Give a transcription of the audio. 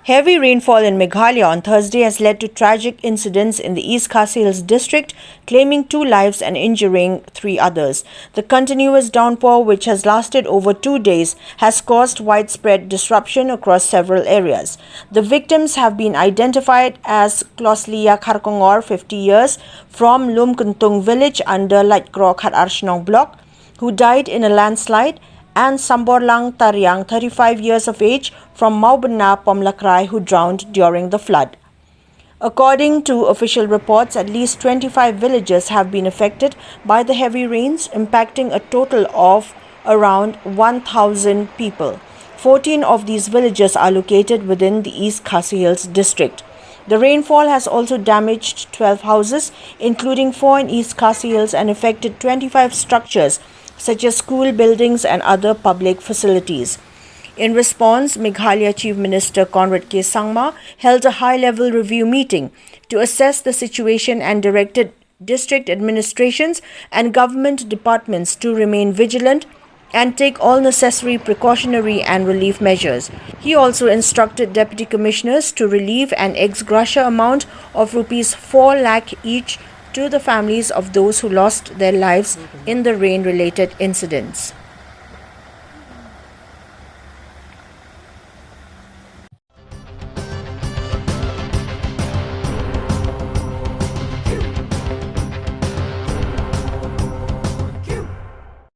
Heavy rainfall in Meghalaya on Thursday has led to tragic incidents in the East Khasi Hills district, claiming 2 lives and injuring 3 others. The continuous downpour, which has lasted over 2 days, has caused widespread disruption across several areas. The victims have been identified as Kloslia Kharkongor, 50 years, from Lumkuntung village under Lightcraw Khatarchnong block, who died in a landslide, and Samborlang Taryang, 35 years of age, from Maubana, Pomlakrai, who drowned during the flood. According to official reports, at least 25 villages have been affected by the heavy rains, impacting a total of around 1,000 people. 14 of these villages are located within the East Khasi Hills district. The rainfall has also damaged 12 houses, including 4 in East Khasi Hills, and affected 25 structures such as school buildings and other public facilities. In response, Meghalaya Chief Minister Conrad K. Sangma held a high-level review meeting to assess the situation and directed district administrations and government departments to remain vigilant and take all necessary precautionary and relief measures. He also instructed Deputy Commissioners to relieve an ex gratia amount of Rs 4 lakh each to the families of those who lost their lives in the rain-related incidents.